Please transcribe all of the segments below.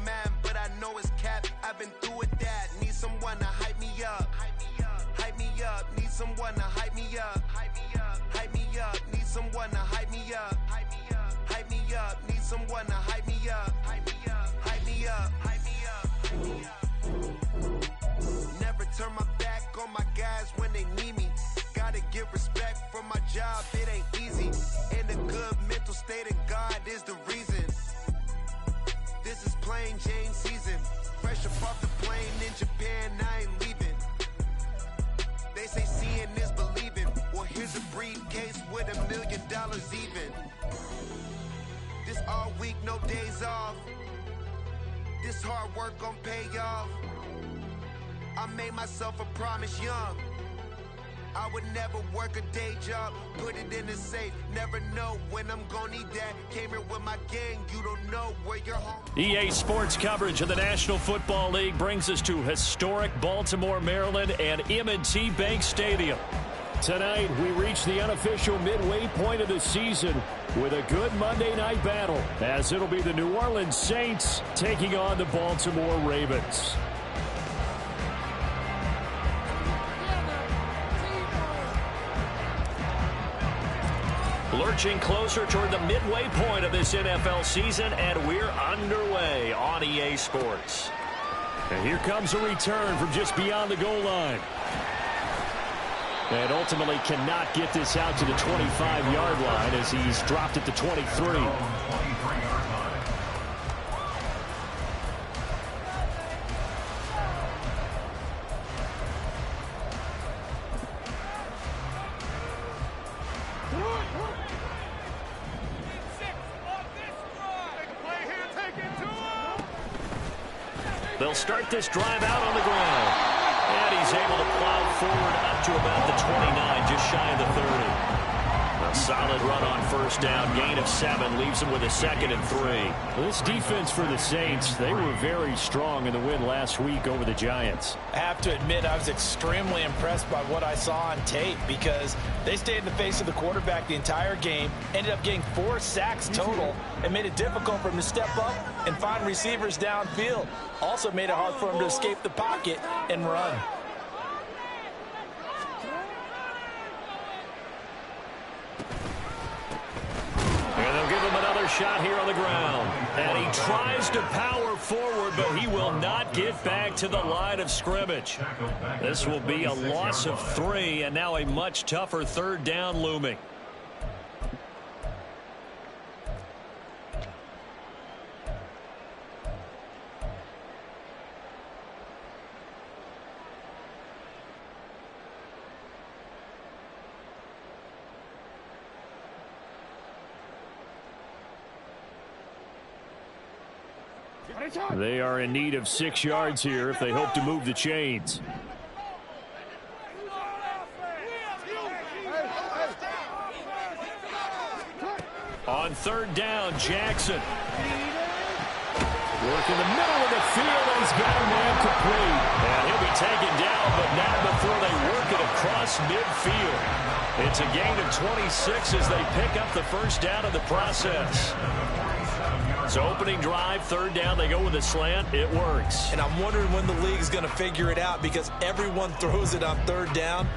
man, but I know it's cap. I've been through with that. Need someone to hype me up. Hype me up. Need someone to hype me up. Hype me up. Need someone to hype me up. Hype me up. Need someone to hype me up. Hype me up. Never turn my back on my guys when they need me. Gotta get respect for my job, it ain't easy. In a good mental state, and God is the reason. This is plain Jane season. Fresh up off the plane in Japan, I ain't leaving. They say seeing is believing. Well, here's a briefcase with $1 million even. This all week, no days off. This hard work gon' pay off. I made myself a promise young. I would never work a day job, put it in the safe. Never know when I'm gonna need that. Came here with my gang, you don't know where you're home. EA Sports coverage of the National Football League brings us to historic Baltimore, Maryland, and M&T Bank Stadium. Tonight, we reach the unofficial midway point of the season with a good Monday night battle, as it'll be the New Orleans Saints taking on the Baltimore Ravens. Lurching closer toward the midway point of this NFL season, and we're underway on EA Sports. And here comes a return from just beyond the goal line. And ultimately cannot get this out to the 25-yard line as he's dropped it to 23. They'll start this drive out on the ground. And he's able to plow forward up to about the 29, just shy of the 30. A solid run on first down, gain of 7, leaves him with a 2nd and 3. Well, this defense for the Saints, they were very strong in the win last week over the Giants. I have to admit, I was extremely impressed by what I saw on tape because they stayed in the face of the quarterback the entire game, ended up getting 4 sacks total, and made it difficult for him to step up and find receivers downfield. Also made it hard for him to escape the pocket and run. And they'll give him another shot here on the ground. And he tries to power forward, but he will not get back to the line of scrimmage. This will be a loss of 3, and now a much tougher 3rd down looming. They are in need of 6 yards here if they hope to move the chains. On 3rd down, Jackson. Work in the middle of the field, and he's got a man complete. And he'll be taken down, but not before they work it across midfield. It's a gain of 26 as they pick up the first down of the process. So opening drive, 3rd down, they go with a slant. It works. And I'm wondering when the league's going to figure it out because everyone throws it on 3rd down.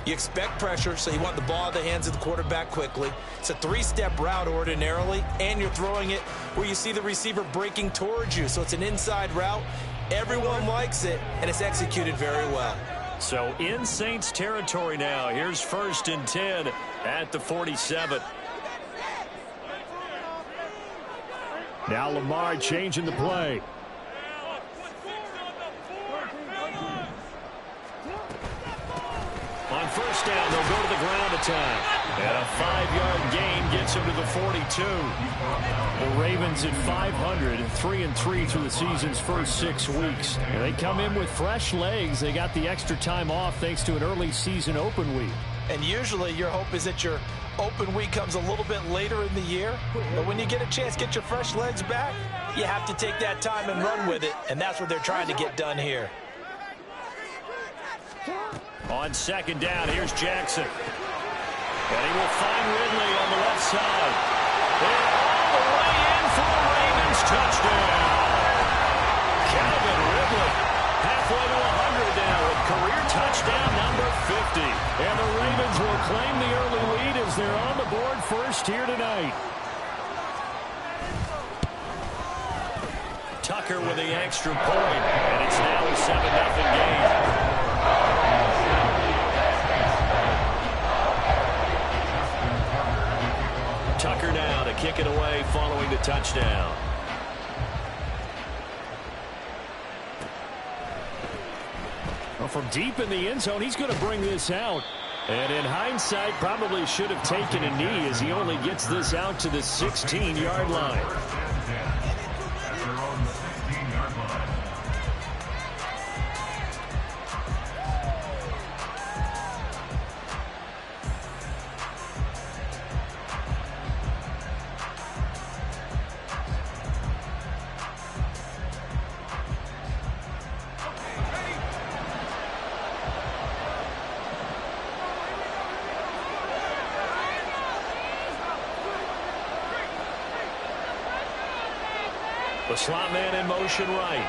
You expect pressure, so you want the ball in the hands of the quarterback quickly. It's a 3-step route ordinarily, and you're throwing it where you see the receiver breaking towards you. So it's an inside route. Everyone likes it, and it's executed very well. So in Saints territory now. Here's 1st and 10 at the 47. Now Lamar changing the play. On 1st down, they'll go to the ground attack. And a 5-yard gain gets him to the 42. The Ravens at 500, 3-3 through the season's first 6 weeks. And they come in with fresh legs. They got the extra time off thanks to an early season open week. And usually your hope is that your open week comes a little bit later in the year. But when you get a chance to get your fresh legs back, you have to take that time and run with it. And that's what they're trying to get done here. On 2nd down, here's Jackson. And he will find Ridley on the left side. And all the way in for a Ravens touchdown. first here tonight. Tucker with the extra point, and it's now a 7-0 game. Tucker now to kick it away following the touchdown. Well, from deep in the end zone, he's going to bring this out. And in hindsight, probably should have taken a knee as he only gets this out to the 16-yard line. The slot man in motion right.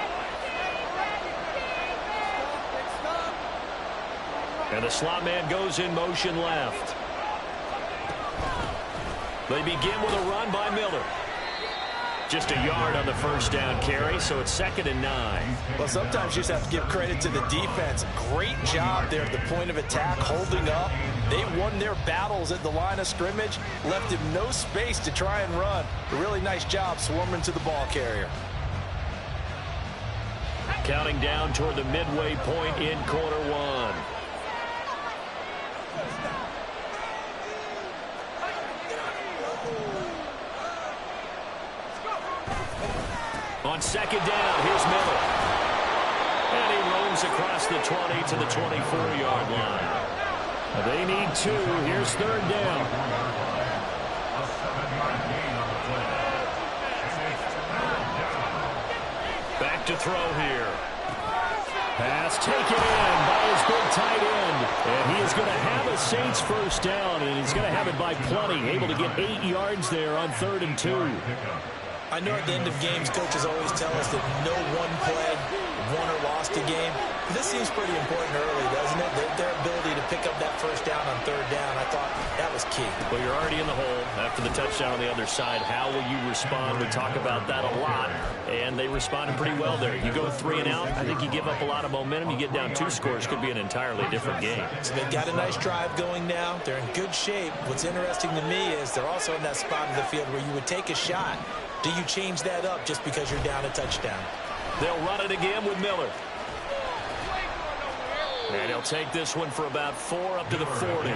And the slot man goes in motion left. They begin with a run by Miller. Just a yard on the first down carry, so it's 2nd and 9. Well, sometimes you just have to give credit to the defense. Great job there at the point of attack, holding up. They won their battles at the line of scrimmage, left him no space to try and run. A really nice job swarming to the ball carrier. Counting down toward the midway point in quarter one. On 2nd down, here's Miller. And he roams across the 20 to the 24-yard line. They need 2. Here's 3rd down. Back to throw here. Pass taken in by his big tight end. And he is going to have a Saints first down, and he's going to have it by plenty. Able to get 8 yards there on 3rd and 2. I know at the end of games, coaches always tell us that no one play won or lost a game. This seems pretty important early, doesn't it? Their ability to pick up that first down on 3rd down, I thought that was key. Well, you're already in the hole after the touchdown on the other side. How will you respond? We talk about that a lot, and they responded pretty well there. You go 3 and out, I think you give up a lot of momentum. You get down 2 scores, could be an entirely different game. So they've got a nice drive going now. They're in good shape. What's interesting to me is they're also in that spot of the field where you would take a shot. Do you change that up just because you're down a touchdown? They'll run it again with Miller. And he'll take this one for about 4 up to the 40.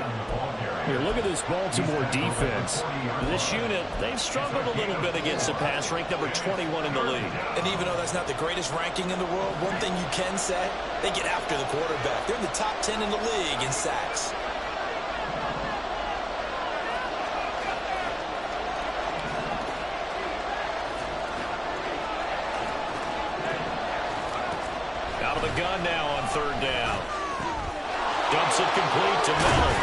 Here, look at this Baltimore defense. This unit, they've struggled a little bit against the pass, ranked number 21 in the league. And even though that's not the greatest ranking in the world, one thing you can say, they get after the quarterback. They're in the top 10 in the league in sacks. Out of the gun now on 3rd down. Dumps it complete to Miller.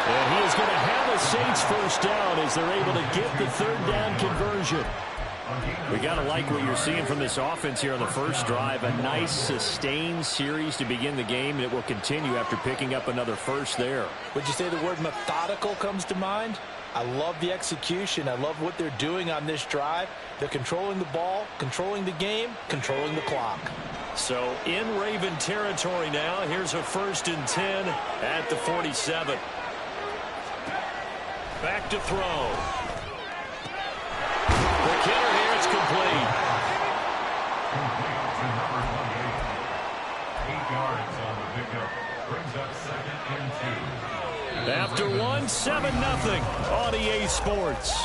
And he is going to have a Saints first down as they're able to get the 3rd down conversion. We got to like what you're seeing from this offense here on the first drive. A nice, sustained series to begin the game, and it will continue after picking up another first there. Would you say the word methodical comes to mind? I love the execution. I love what they're doing on this drive. They're controlling the ball, controlling the game, controlling the clock. So in Raven territory now. Here's a 1st and 10 at the 47. Back to throw. The kicker here, it's complete. 8 yards on the pickup. Brings up 2nd and 2. After 1, 7-0 on EA Sports.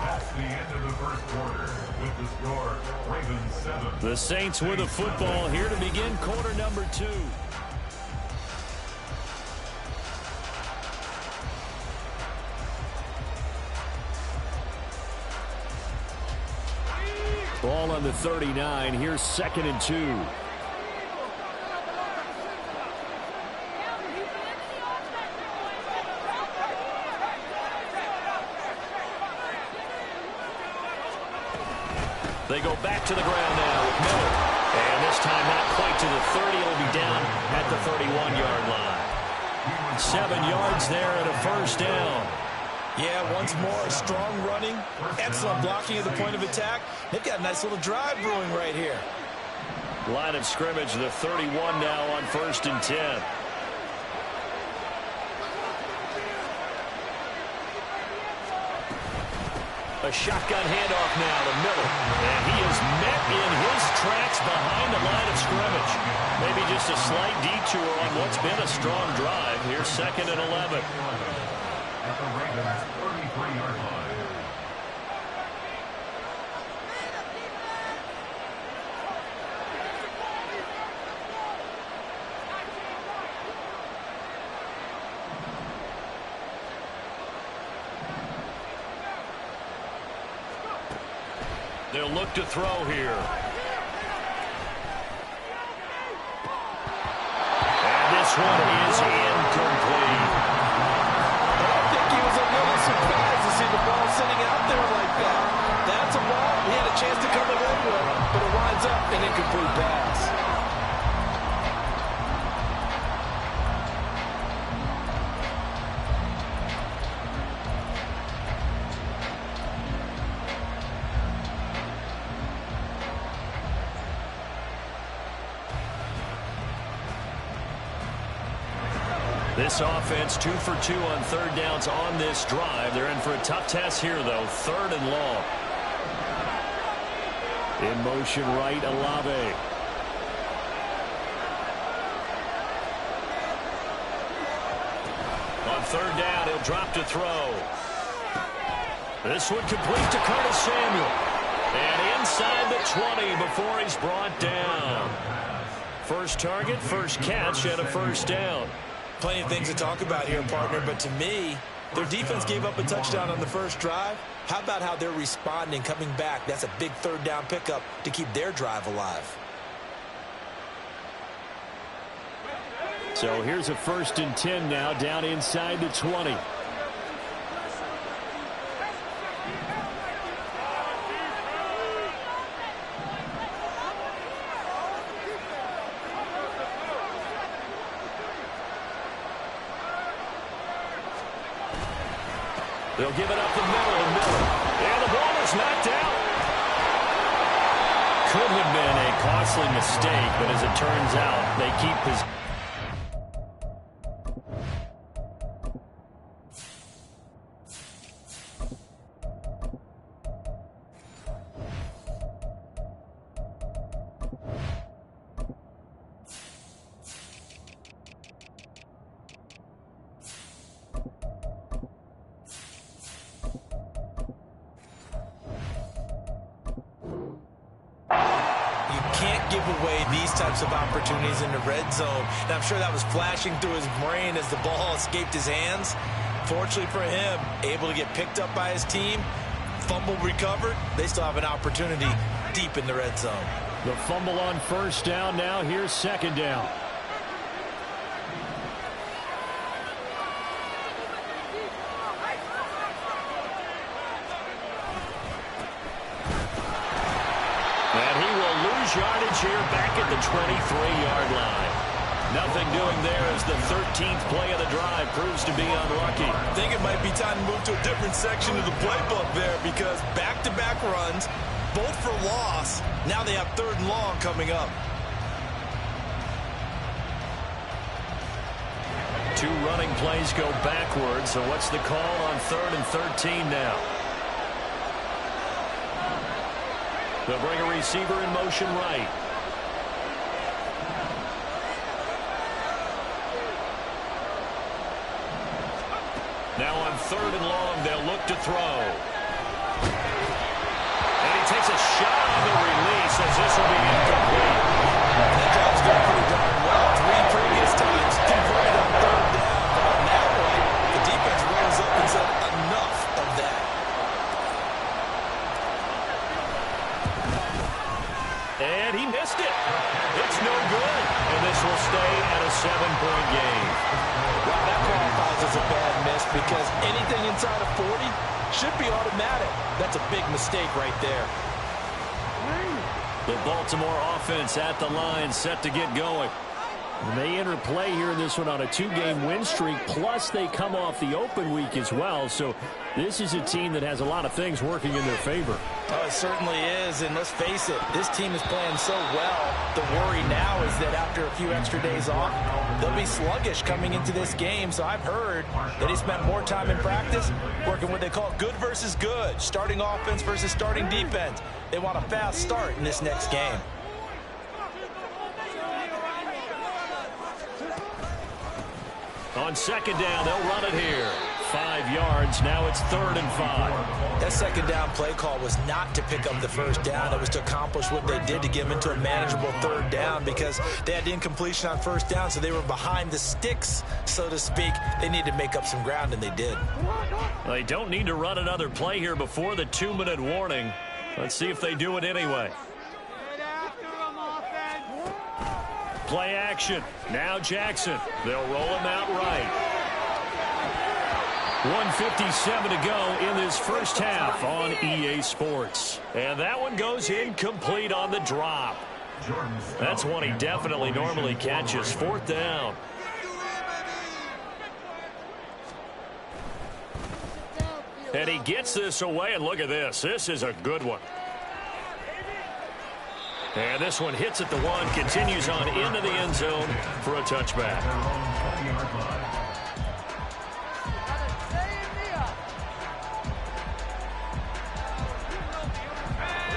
That's the end of the first quarter. With the score, Ravens 7. The Saints with the football here to begin quarter number 2. Ball on the 39. Here's 2nd and 2. They go back to the ground now with Miller. And this time not quite to the 30. It'll be down at the 31-yard line. 7 yards there at a first down. Yeah, once more, strong running, excellent blocking at the point of attack. They've got a nice little drive brewing right here. Line of scrimmage, the 31 now on 1st and 10. A shotgun handoff now to Miller. And he is met in his tracks behind the line of scrimmage. Maybe just a slight detour on what's been a strong drive. Here's 2nd and 11. At the Ravens' 33-yard line. They'll look to throw here. And this one is incomplete. I think he was a little surprised to see the ball sitting out there like that. That's a ball he had a chance to come away with, but it winds up an incomplete pass. This offense 2 for 2 on 3rd downs on this drive. They're in for a tough test here, though. 3rd and long. In motion right, Olave. On 3rd down, he'll drop to throw. This one complete to Curtis Samuel. And inside the 20 before he's brought down. First target, first catch, and a 1st down. Plenty of things to talk about here, partner, but to me, their defense gave up a touchdown on the first drive. How about how they're responding, coming back? That's a big 3rd down pickup to keep their drive alive. So here's a 1st and 10 now, down inside the 20. They'll give it up the middle to Miller. And the ball is knocked out. Could have been a costly mistake, but as it turns out, they keep possession. Of opportunities in the red zone. And I'm sure that was flashing through his brain as the ball escaped his hands. Fortunately for him, able to get picked up by his team, fumble recovered. They still have an opportunity deep in the red zone. The fumble on 1st down now. Here's 2nd down. Yardage here back at the 23-yard line. Nothing doing there as the 13th play of the drive proves to be unlucky. I think it might be time to move to a different section of the playbook there because back-to-back runs, both for loss. Now they have 3rd and long coming up. 2 running plays go backwards, so what's the call on 3rd and 13 now? They'll bring a receiver in motion right. Now on 3rd and long, they'll look to throw. And he takes a shot on the release as this will be incomplete. That job's going pretty darn well. 3 previous times converted on 3rd down. But on that one, the defense rose up and said enough of that. And he missed it. It's no good. And this will stay at a 7-point game. Wow, that qualifies as a bad miss because anything inside of 40 should be automatic. That's a big mistake right there. The Baltimore offense at the line, set to get going. And they enter play here in this one on a 2-game win streak, plus they come off the open week as well. So this is a team that has a lot of things working in their favor. Oh, it certainly is, and let's face it, this team is playing so well. The worry now is that after a few extra days off, they'll be sluggish coming into this game. So I've heard that he spent more time in practice working what they call good versus good, starting offense versus starting defense. They want a fast start in this next game. On second down, they'll run it here. 5 yards. Now it's 3rd and 5. That second down play call was not to pick up the first down. It was to accomplish what they did to get them into a manageable 3rd down because they had the incompletion on first down, so they were behind the sticks, so to speak. They needed to make up some ground, and they did. They don't need to run another play here before the 2-minute warning. Let's see if they do it anyway. Play action. Now Jackson. They'll roll him out right. 1:57 to go in this first half on EA Sports. And that one goes incomplete on the drop. That's one he definitely normally catches. 4th down. And he gets this away, and look at this. This is a good one. And this one hits at the 1, continues on into the end zone for a touchback.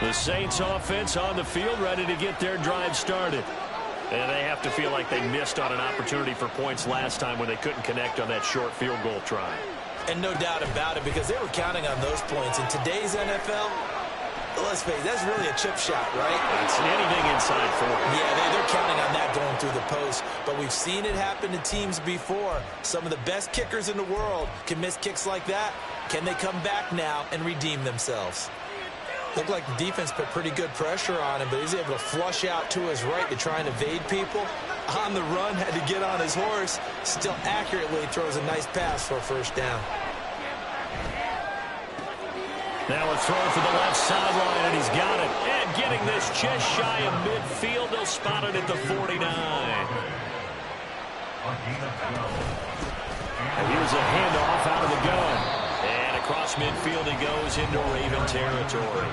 The Saints offense on the field, ready to get their drive started. And they have to feel like they missed on an opportunity for points last time when they couldn't connect on that short field goal try. And no doubt about it, because they were counting on those points. In today's NFL, let's face it, that's really a chip shot, right? It's anything inside 40. Yeah, they're counting on that going through the post. But we've seen it happen to teams before. Some of the best kickers in the world can miss kicks like that. Can they come back now and redeem themselves? Looked like the defense put pretty good pressure on him, but he's able to flush out to his right to try and evade people. On the run, had to get on his horse. Still accurately throws a nice pass for a first down. Now a throw for the left sideline, and he's got it. And getting this just shy of midfield. They'll spot it at the 49. And here's a handoff out of the gun. And across midfield he goes into Raven territory.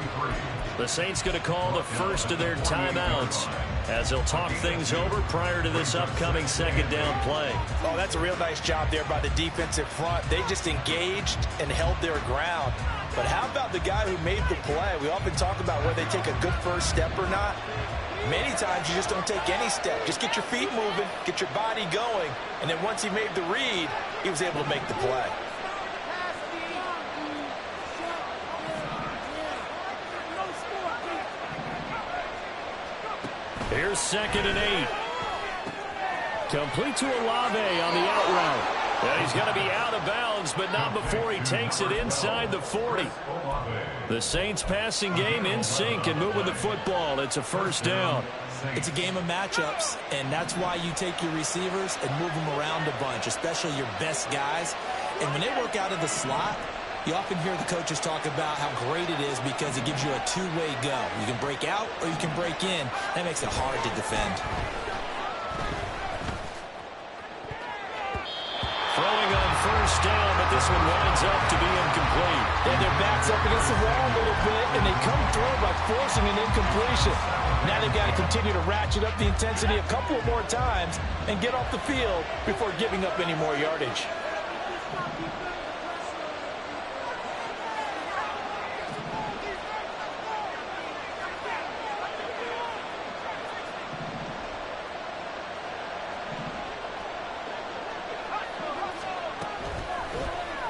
The Saints going to call the first of their timeouts as they'll talk things over prior to this upcoming second down play. Oh, that's a real nice job there by the defensive front. They just engaged and held their ground. But how about the guy who made the play? We often talk about whether they take a good first step or not. Many times you just don't take any step. Just get your feet moving, get your body going, and then once he made the read, he was able to make the play. Here's 2nd and 8. Complete to Olave on the out route. And he's going to be out of bounds, but not before he takes it inside the 40. The Saints passing game in sync and moving the football. It's a first down. It's a game of matchups, and that's why you take your receivers and move them around a bunch, especially your best guys. And when they work out of the slot, you often hear the coaches talk about how great it is because it gives you a two-way go. You can break out or you can break in. That makes it hard to defend. Throwing on first down, but this one winds up to be incomplete. And their back's up against the wall a little bit, and they come through by forcing an incompletion. Now they've got to continue to ratchet up the intensity a couple more times and get off the field before giving up any more yardage.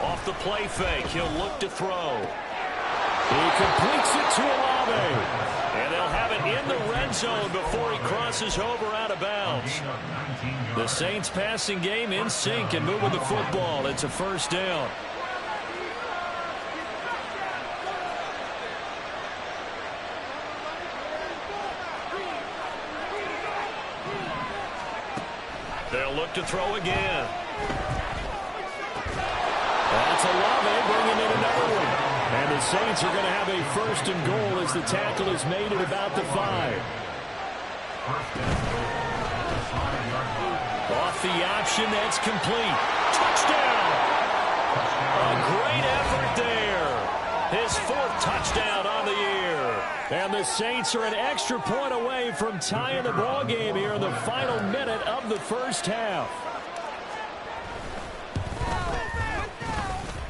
Off the play fake, he'll look to throw. He completes it to Olave. And they'll have it in the red zone before he crosses over out of bounds. The Saints passing game in sync and moving the football. It's a first down. They'll look to throw again. That's Olave bringing in another one. And the Saints are going to have a first and goal as the tackle is made at about the 5. Off the option, that's complete. Touchdown! A great effort there. His 4th touchdown on the year. And the Saints are an extra point away from tying the ball game here in the final minute of the first half.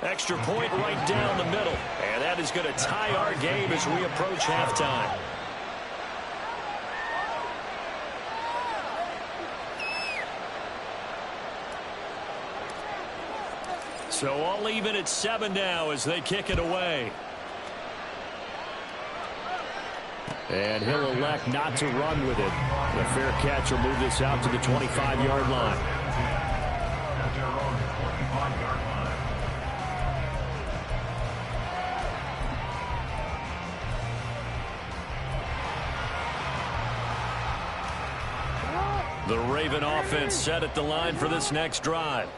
Extra point right down the middle. And that is going to tie our game as we approach halftime. So all even at 7 now as they kick it away. And he'll elect not to run with it. The fair catch will move this out to the 25-yard line. The Raven offense set at the line for this next drive.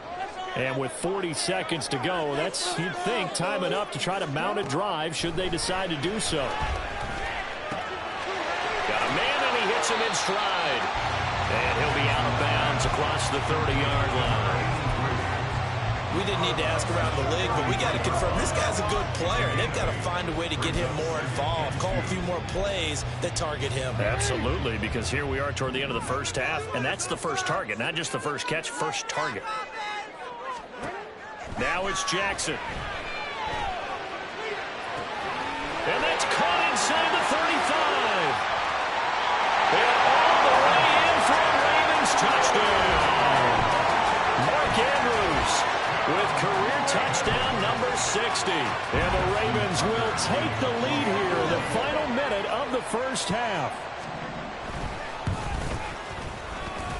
And with 40 seconds to go, that's, you'd think, time enough to try to mount a drive should they decide to do so. Got a man, and he hits him in stride. And he'll be out of bounds across the 30-yard line. We didn't need to ask around the league, but we got to confirm this guy's a good player. They've got to find a way to get him more involved, call a few more plays that target him. Absolutely, because here we are toward the end of the first half, and that's the first target, not just the first catch, first target. Now it's Jackson. And that's caught inside the 35. And all the way in for a Ravens touchdown. Mark Andrews with career touchdown number 60. And the Ravens will take the lead here in the final minute of the first half.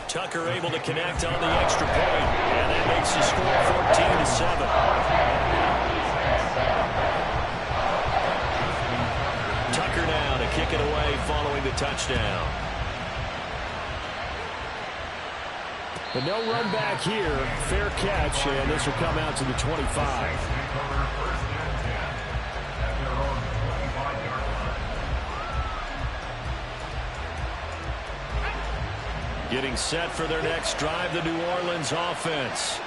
Tucker able to connect on the extra point, and that makes the score 14-7. Tucker now to kick it away following the touchdown. But no run back here. Fair catch, and this will come out to the 25. Getting set for their next drive, the New Orleans offense.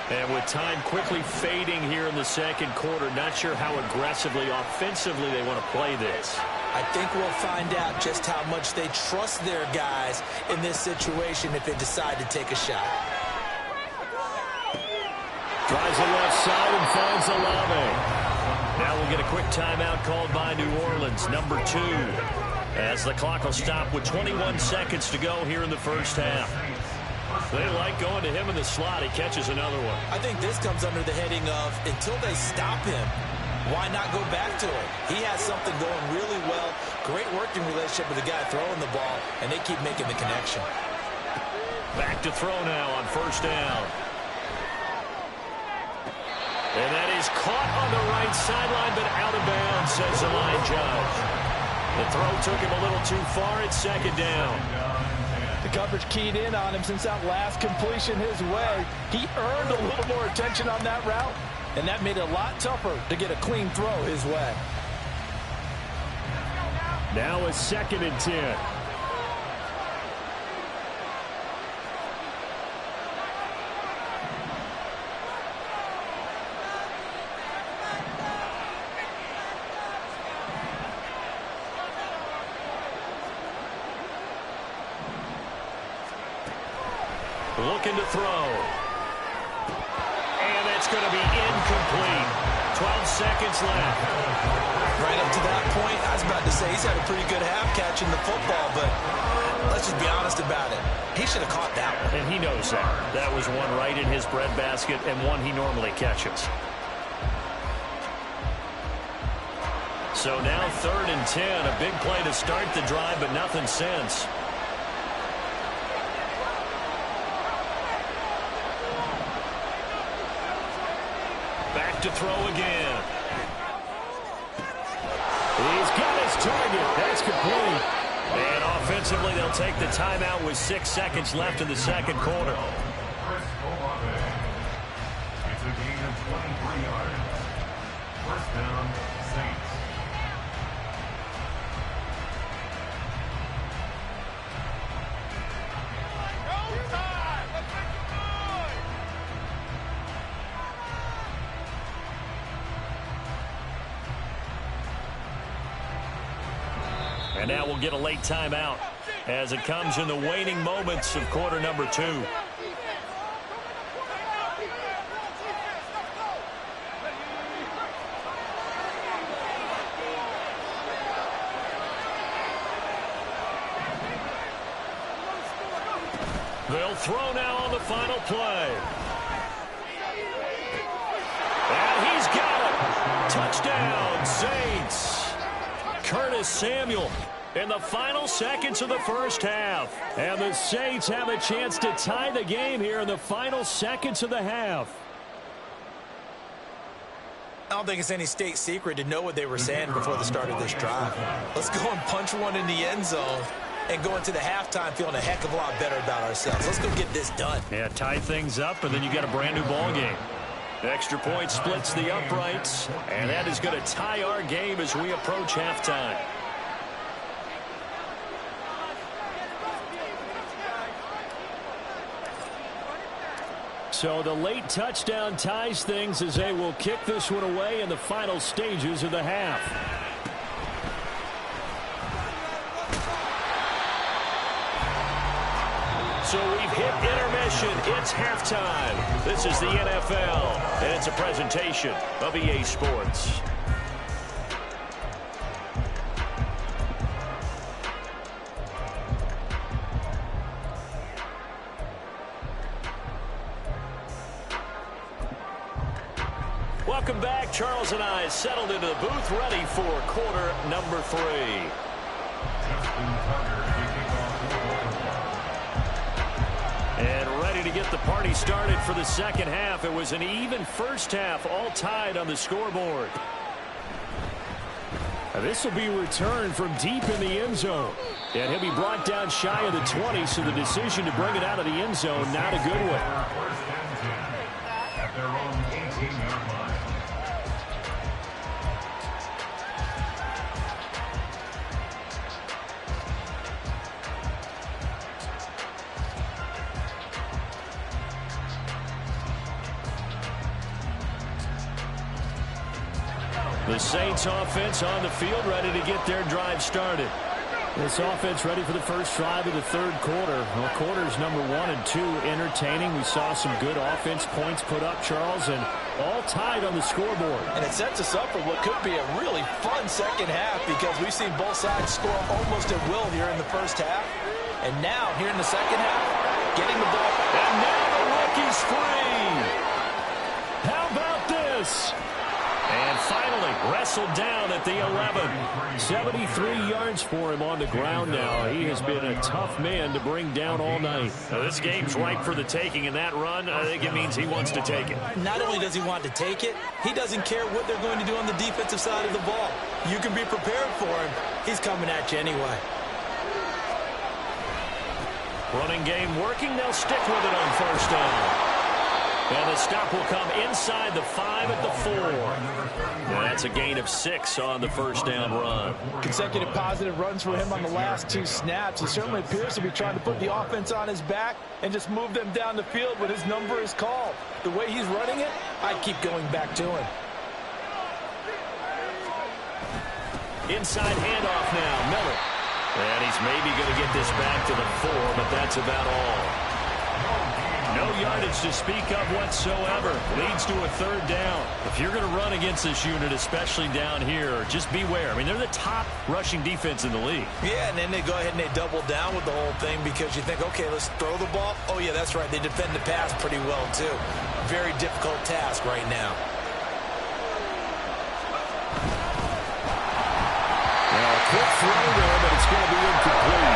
And with time quickly fading here in the second quarter, not sure how aggressively, offensively they want to play this. I think we'll find out just how much they trust their guys in this situation if they decide to take a shot. Tries the left side and finds Olave. Now we'll get a quick timeout called by New Orleans, number 2. As the clock will stop with 21 seconds to go here in the first half. They like going to him in the slot. He catches another one. I think this comes under the heading of until they stop him, why not go back to him? He has something going really well. Great working relationship with the guy throwing the ball, and they keep making the connection. Back to throw now on first down. And that is caught on the right sideline, but out of bounds, says the line judge. The throw took him a little too far. It's second down. The coverage keyed in on him since that last completion his way. He earned a little more attention on that route, and that made it a lot tougher to get a clean throw his way. Now a 2nd and 10. Looking to throw. And that's going to be incomplete. 12 seconds left. Right up to that point, I was about to say he's had a pretty good half catching the football, but let's just be honest about it. He should have caught that one. And he knows that. That was one right in his breadbasket and one he normally catches. So now 3rd and 10. A big play to start the drive, but nothing since. Back to throw again. He's got his target. That's complete. And offensively, they'll take the timeout with 6 seconds left in the second quarter. It's a gain of 23 yards. First down, Saints. And now we'll get a late timeout as it comes in the waning moments of quarter number 2. They'll throw now on the final play. And he's got it. Touchdown, Saints. Curtis Samuel in the final seconds of the first half. And the Saints have a chance to tie the game here in the final seconds of the half. I don't think it's any state secret to know what they were saying before the start of this drive. Let's go and punch one in the end zone and go into the halftime feeling a heck of a lot better about ourselves. Let's go get this done. Yeah, tie things up, and then you got a brand new ball game. The extra point splits the uprights, and that is going to tie our game as we approach halftime. So the late touchdown ties things as they will kick this one away in the final stages of the half. So we've hit intermission. It's halftime. This is the NFL, and it's a presentation of EA Sports. Welcome back. Charles and I settled into the booth, ready for quarter number 3. And ready to get the party started for the second half. It was an even first half, all tied on the scoreboard. This will be returned from deep in the end zone. And he'll be brought down shy of the 20, so the decision to bring it out of the end zone, not a good one. At their own 18-yard line. The Saints offense on the field, ready to get their drive started. This offense ready for the first drive of the third quarter. Well, quarters number 1 and 2 entertaining. We saw some good offense points put up, Charles, and all tied on the scoreboard. And it sets us up for what could be a really fun second half because we've seen both sides score almost at will here in the first half. And now, here in the second half, getting the ball. And now the rookie's free. How about this? And finally wrestled down at the 11. 73 yards for him on the ground now. He has been a tough man to bring down all night. Now, this game's ripe for the taking, and that run, I think it means he wants to take it. Not only does he want to take it, he doesn't care what they're going to do on the defensive side of the ball. You can be prepared for him. He's coming at you anyway. Running game working. They'll stick with it on first down. And the stop will come inside the 5 at the 4. And that's a gain of 6 on the first down run. Consecutive positive runs for him on the last 2 snaps. He certainly appears to be trying to put the offense on his back and just move them down the field when his number is called. The way he's running it, I keep going back to him. Inside handoff now, Miller. And he's maybe going to get this back to the 4, but that's about all. No yardage to speak of whatsoever. Leads to a third down. If you're going to run against this unit, especially down here, just beware. I mean, they're the top rushing defense in the league. Yeah, and then they go ahead and they double down with the whole thing because you think, okay, let's throw the ball. Oh, yeah, that's right. They defend the pass pretty well, too. Very difficult task right now. Now, a quick throw there, but it's going to be incomplete.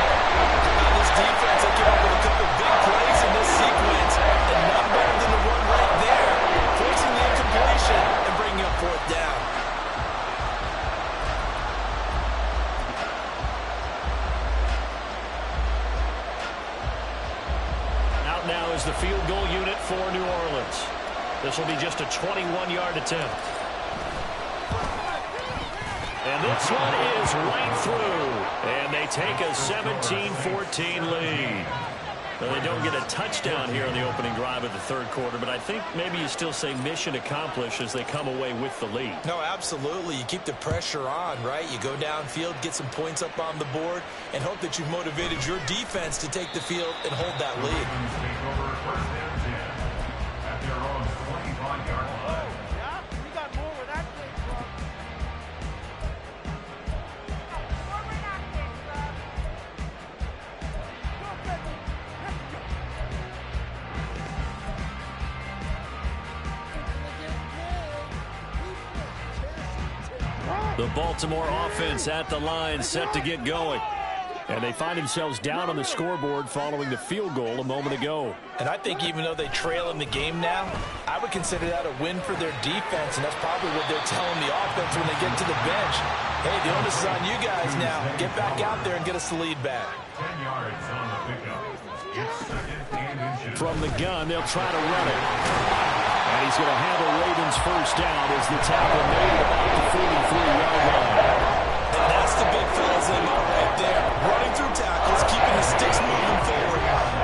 Now, this defense will give up with a couple of big plays in this sequence, and none better than the run right there, forcing the incompletion and bringing up fourth down. Out now is the field goal unit for New Orleans. This will be just a 21-yard attempt. And this one is right through. And they take a 17-14 lead. Well, they don't get a touchdown here on the opening drive of the third quarter, but I think maybe you still say mission accomplished as they come away with the lead. No, absolutely. You keep the pressure on, right? You go downfield, get some points up on the board, and hope that you've motivated your defense to take the field and hold that lead. Take over first and 10 at their own 25-yard line. The Baltimore offense at the line, set to get going. And they find themselves down on the scoreboard following the field goal a moment ago. And I think even though they trail in the game now, I would consider that a win for their defense, and that's probably what they're telling the offense when they get to the bench. Hey, the onus is on you guys now. Get back out there and get us the lead back. 10 yards on the pickup. It's second and inches. From the gun, they'll try to run it. And he's going to have a Ravens first down as the tackle made about the 43-yard line. And that's the big fellas in right there. Running through tackles, keeping the sticks moving forward.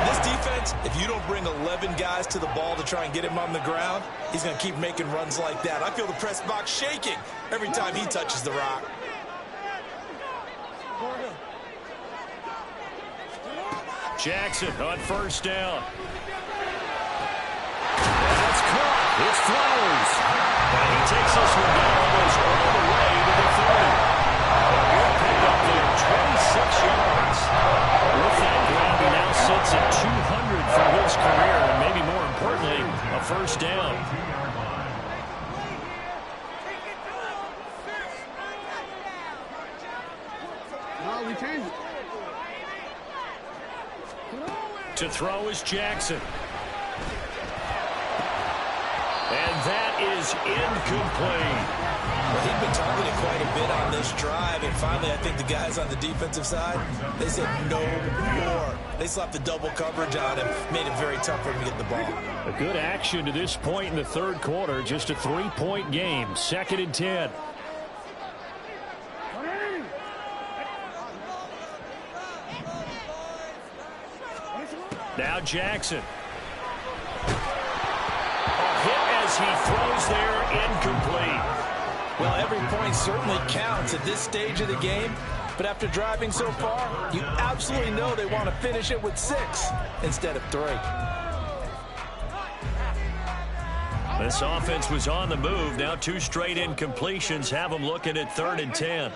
This defense, if you don't bring 11 guys to the ball to try and get him on the ground, he's going to keep making runs like that. I feel the press box shaking every time he touches the rock. Jackson on first down. That's caught. It's Flowers. And he takes this one down almost all the way to the 30. He'll pick up there 26 yards. With that grab, he now sits at 200 for his career, and maybe more importantly, a first down. To throw is Jackson. And that is incomplete. Well, he'd been targeted quite a bit on this drive, and finally I think the guys on the defensive side, they said no more. They slapped the double coverage on him, made it very tough for him to get the ball. A good action to this point in the third quarter, just a 3-point game, 2nd and 10. Now Jackson. A hit as he throws there, incomplete. Well, every point certainly counts at this stage of the game, but after driving so far, you absolutely know they want to finish it with 6 instead of 3. This offense was on the move. Now 2 straight incompletions have them looking at 3rd and 10.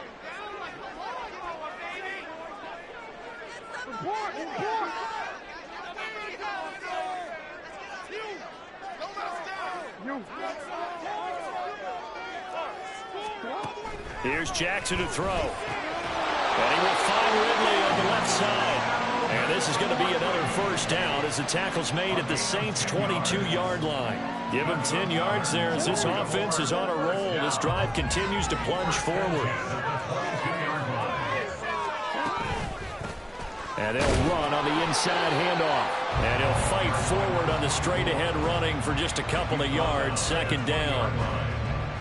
Here's Jackson to throw. And he will find Ridley on the left side. And this is going to be another first down as the tackle's made at the Saints' 22-yard line. Give him 10 yards there as this offense is on a roll. This drive continues to plunge forward. And they'll run on the inside handoff. And he'll fight forward on the straight-ahead running for just a couple of yards. 2nd down.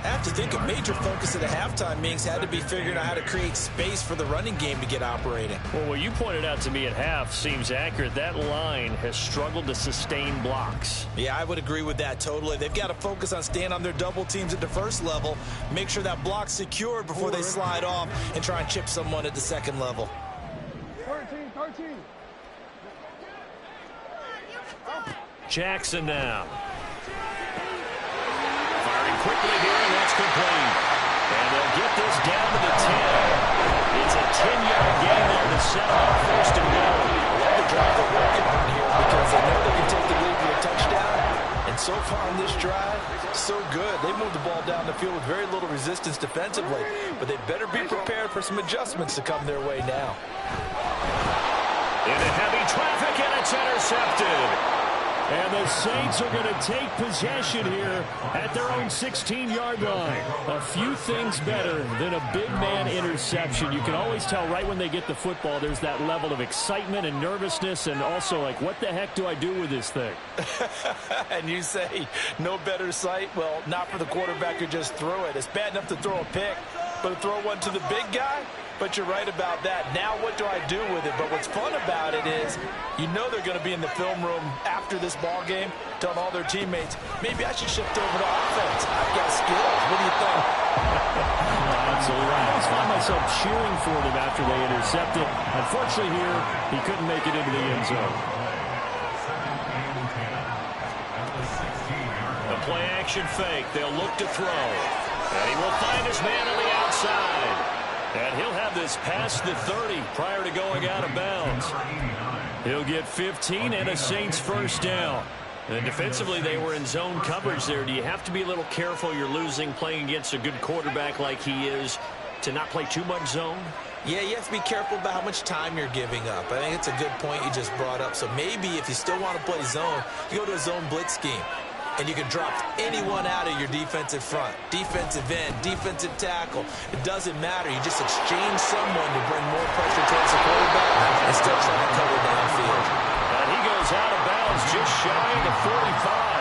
I have to think a major focus of the halftime meetings had to be figuring out how to create space for the running game to get operating. Well, what you pointed out to me at half seems accurate. That line has struggled to sustain blocks. Yeah, I would agree with that totally. They've got to focus on staying on their double teams at the first level, make sure that block's secured before they slide off and try and chip someone at the second level. 13. Jackson now. Firing quickly here, and that's complete. And they'll get this down to the 10. It's a 10-yard gain there to set up 1st and goal. The drive they're working on here because they know they can take the lead with a touchdown. And so far on this drive, so good. They moved the ball down the field with very little resistance defensively. But they better be prepared for some adjustments to come their way now. Into heavy traffic, and it's intercepted. And the Saints are going to take possession here at their own 16-yard line. A few things better than a big man interception. You can always tell right when they get the football, there's that level of excitement and nervousness, and also like, what the heck do I do with this thing? And you say, no better sight? Well, not for the quarterback who just threw it. It's bad enough to throw a pick, but to throw one to the big guy. But you're right about that. Now what do I do with it? But what's fun about it is you know they're going to be in the film room after this ball game telling all their teammates, maybe I should shift over to offense. I've got skills. What do you think? Absolutely right. I always find myself cheering for them after they intercept it. Unfortunately here, he couldn't make it into the end zone. The play action fake. They'll look to throw. And he will find his man on the outside. And he'll have this past the 30 prior to going out of bounds. He'll get 15 and a Saints first down. And defensively, they were in zone coverage there. Do you have to be a little careful? You're losing playing against a good quarterback like he is to not play too much zone? Yeah, you have to be careful about how much time you're giving up. I think it's a good point you just brought up. So maybe if you still want to play zone, you go to a zone blitz scheme. And you can drop anyone out of your defensive front, defensive end, defensive tackle. It doesn't matter. You just exchange someone to bring more pressure towards the quarterback and still try to cover downfield. And he goes out of bounds just shy of the 45.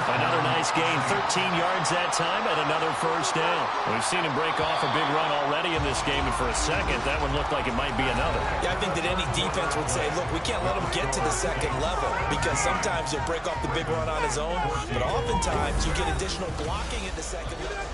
Another nice gain, 13 yards that time, and another first down. We've seen him break off a big run already in this game, and for a second, that one looked like it might be another. Yeah, I think that any defense would say, look, we can't let him get to the second level because sometimes he'll break off the big run on his own, but oftentimes you get additional blocking at the second level.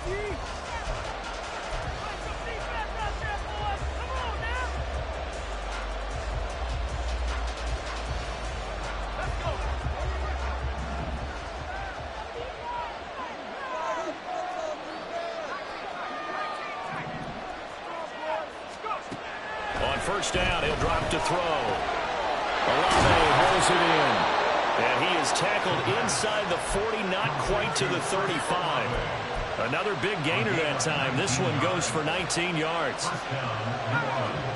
First down, he'll drop to throw. Olave holds it in. And he is tackled inside the 40, not quite to the 35. Another big gainer that time. This one goes for 19 yards.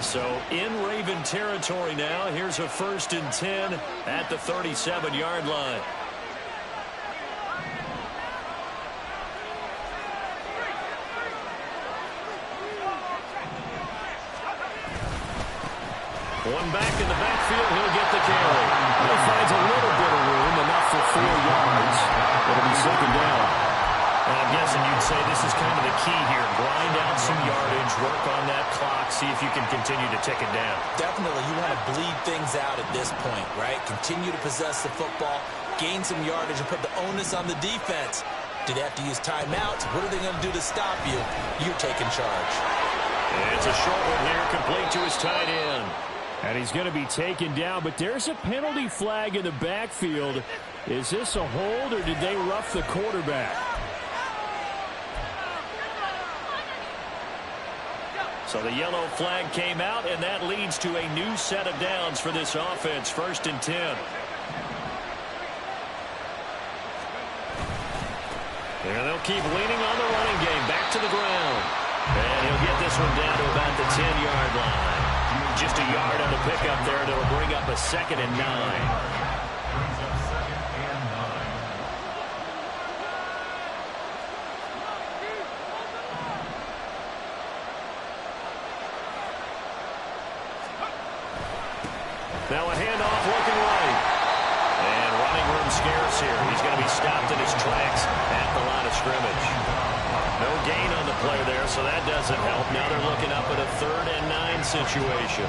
So in Raven territory now. Here's a 1st and 10 at the 37-yard line. One back in the backfield, he'll get the carry. He finds a little bit of room, enough for 4 yards. It'll be 2nd down. And I'm guessing you'd say this is kind of the key here. Grind out some yardage, work on that clock, see if you can continue to tick it down. Definitely, you want to bleed things out at this point, right? Continue to possess the football, gain some yardage, and put the onus on the defense. Do they have to use timeouts? What are they going to do to stop you? You're taking charge. And it's a short one here, complete to his tight end. And he's going to be taken down, but there's a penalty flag in the backfield. Is this a hold, or did they rough the quarterback? So the yellow flag came out, and that leads to a new set of downs for this offense. 1st and 10. And they'll keep leaning on the running game. Back to the ground. And he'll get this one down to about the 10-yard line. Just a yard on the pickup there. That'll bring up a 2nd and 9. Now a handoff looking right. And running room scarce here. He's going to be stopped in his tracks at the line of scrimmage. No gain on the play there, so that doesn't help. Now they're looking up at a 3rd and 9 situation.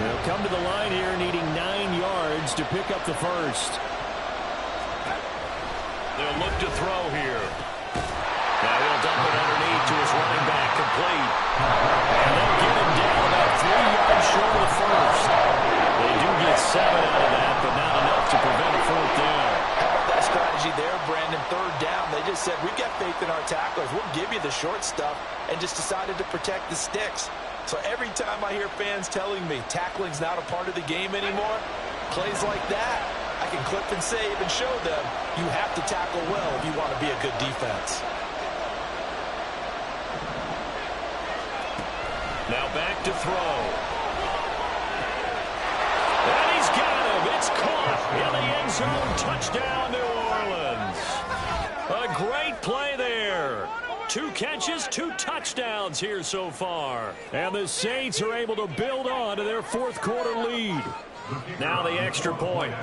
They'll come to the line here needing 9 yards to pick up the first. They'll look to throw here. Now he'll dump it underneath to his running back, complete. And they'll get him down about 3 yards short of the first. They do get 7 out of that, but not enough to prevent a 4th down. How about that strategy there, Brandon? 3rd down. They just said, we've got faith in our tacklers. We'll give you the short stuff, and just decided to protect the sticks. So every time I hear fans telling me tackling's not a part of the game anymore, plays like that, I can clip and save and show them you have to tackle well if you want to be a good defense. Now back to throw. And he's got him. It's caught in the end zone. Touchdown, New Orleans. A great play there. 2 catches, 2 touchdowns here so far. And the Saints are able to build on to their 4th quarter lead. Now the extra point.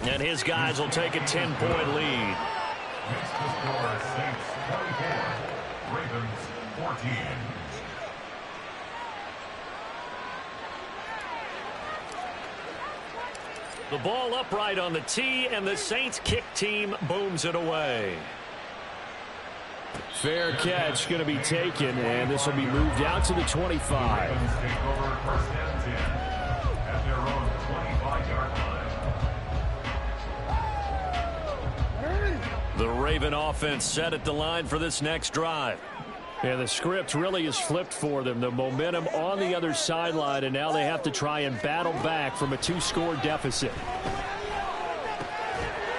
And his guys will take a 10-point lead. Makes the score Saints 24, Ravens 14. The ball upright on the tee, and the Saints kick team booms it away. Fair catch going to be taken, and this will be moved out to the 25. Ravens take over first and 10 at their own 25-yard line. The Raven offense set at the line for this next drive. And the script really is flipped for them. The momentum on the other sideline, and now they have to try and battle back from a 2-score deficit.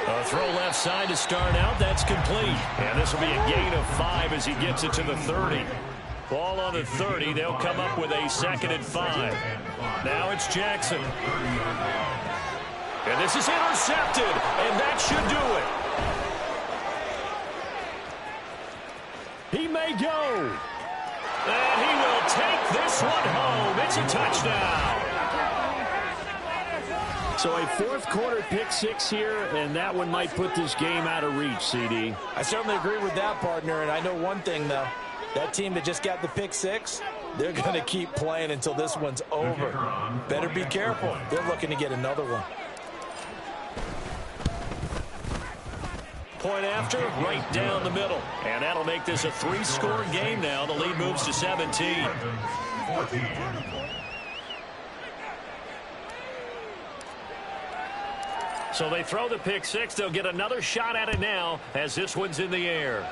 A throw left side to start out. That's complete. And this will be a gain of 5 as he gets it to the 30. Ball on the 30. They'll come up with a 2nd and 5. Now it's Jackson. And this is intercepted. And that should do it. He may go. And he will take this one home. It's a touchdown. So a fourth-quarter pick-6 here, and that one might put this game out of reach, CD. I certainly agree with that, partner, and I know one thing, though. That team that just got the pick-6, they're going to keep playing until this one's over. Better be careful. They're looking to get another one. Point after, right down the middle. And that'll make this a 3-score game now. The lead moves to 17. 14. So they throw the pick-6. They'll get another shot at it now as this one's in the air.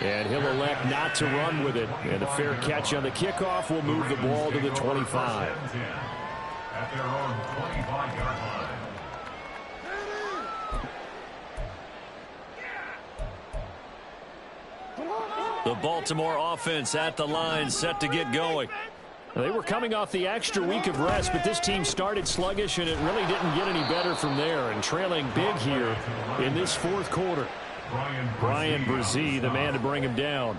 And he'll elect not to run with it. And a fair catch on the kickoff will move the ball to the 25. At their own 25-yard line. The Baltimore offense at the line, set to get going. They were coming off the extra week of rest, but this team started sluggish, and it really didn't get any better from there. And trailing big here in this fourth quarter. Brian Brzee, the man to bring him down.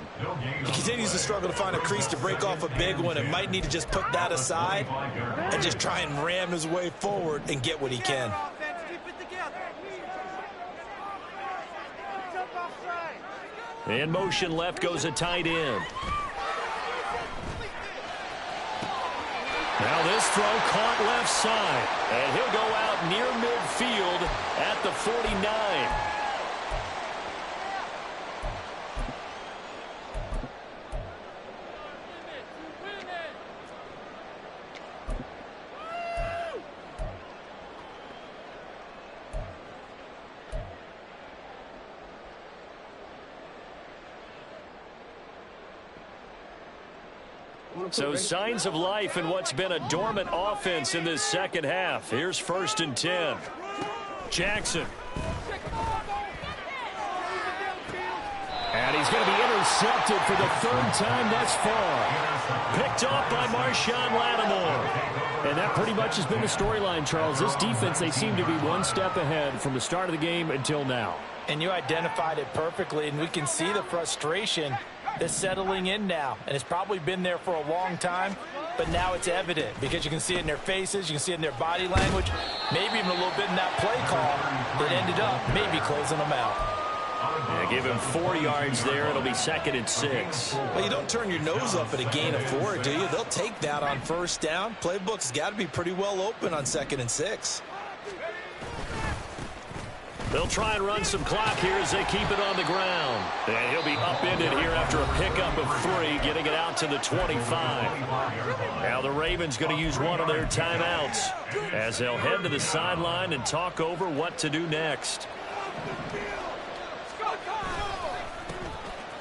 He continues to struggle to find a crease to break off a big one, and might need to just put that aside and just try and ram his way forward and get what he can. In motion left goes a tight end. Now this throw caught left side. And he'll go out near midfield at the 49. So signs of life in what's been a dormant offense in this second half. Here's 1st and 10. Jackson. And he's going to be intercepted for the 3rd time thus far. Picked off by Marshawn Lattimore. And that pretty much has been the storyline, Charles. This defense, they seem to be one step ahead from the start of the game until now. And you identified it perfectly, and we can see the frustration that's settling in now. And it's probably been there for a long time, but now it's evident because you can see it in their faces, you can see it in their body language, maybe even a little bit in that play call that ended up maybe closing them out. Yeah, give him 4 yards there. It'll be 2nd and 6. Well, you don't turn your nose up at a gain of 4, do you? They'll take that on 1st down. Playbook's got to be pretty well open on 2nd and 6. They'll try and run some clock here as they keep it on the ground. And he'll be upended here after a pickup of 3, getting it out to the 25. Now the Ravens going to use one of their timeouts as they'll head to the sideline and talk over what to do next.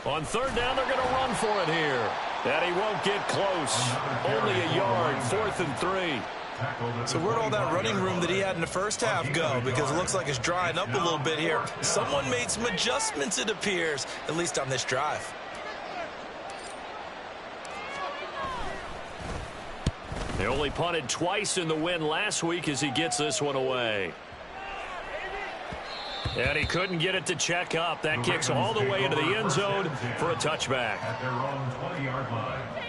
On 3rd down, they're going to run for it here. And he won't get close. Only a yard, 4th and 3. So where'd all that running room that he had in the first half go? Because it looks like it's drying up a little bit here. Someone made some adjustments, it appears, at least on this drive. They only punted twice in the win last week as he gets this one away. And he couldn't get it to check up. That kicks all the way into the end zone for a touchback. At their own 20-yard line.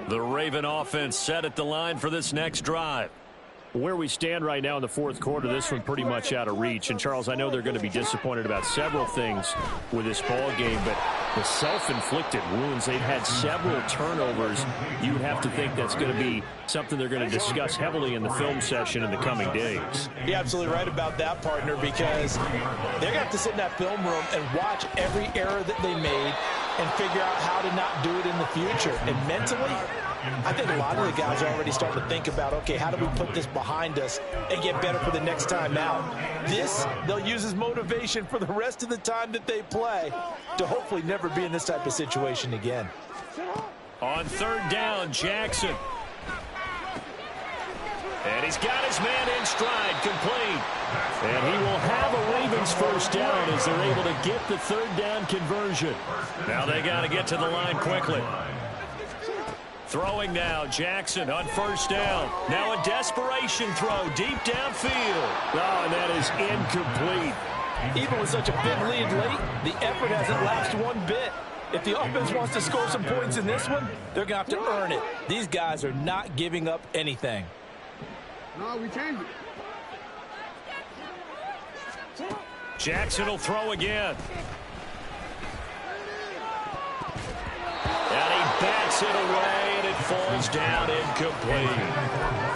The Raven offense set at the line for this next drive. Where we stand right now in the fourth quarter, this one pretty much out of reach. And, Charles, I know they're going to be disappointed about several things with this ball game, but the self-inflicted wounds, they've had several turnovers. You would have to think that's going to be something they're going to discuss heavily in the film session in the coming days. You're absolutely right about that, partner, because they're going to have to sit in that film room and watch every error that they made and figure out how to not do it in the future. And mentally, I think a lot of the guys are already starting to think about, okay, how do we put this behind us and get better for the next time out? This, they'll use as motivation for the rest of the time that they play to hopefully never be in this type of situation again. On third down, Jackson. And he's got his man in stride, complete. And he will have a Ravens first down as they're able to get the third down conversion. Now they got to get to the line quickly. Throwing now, Jackson on first down. Now a desperation throw deep downfield. Oh, and that is incomplete. Even with such a big lead late, the effort hasn't lapsed one bit. If the offense wants to score some points in this one, they're going to have to earn it. These guys are not giving up anything. No, we changed it. Jackson will throw again. And he bats it away, and it falls down incomplete.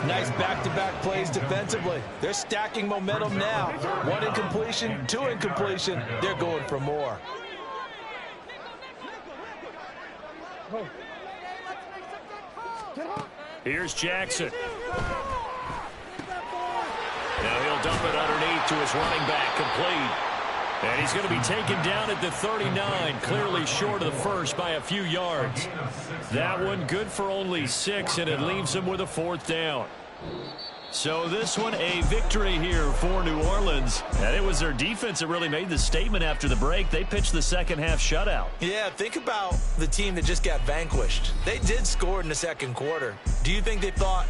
Nice back-to-back plays defensively. They're stacking momentum now. One incompletion, two incompletion. They're going for more. Here's Jackson. Now he'll dump it underneath to his running back, complete. And he's going to be taken down at the 39, clearly short of the first by a few yards. That one good for only 6, and it leaves him with a fourth down. So this one a victory here for New Orleans. And it was their defense that really made the statement after the break. They pitched the second half shutout. Yeah, think about the team that just got vanquished. They did score in the second quarter. Do you think they thought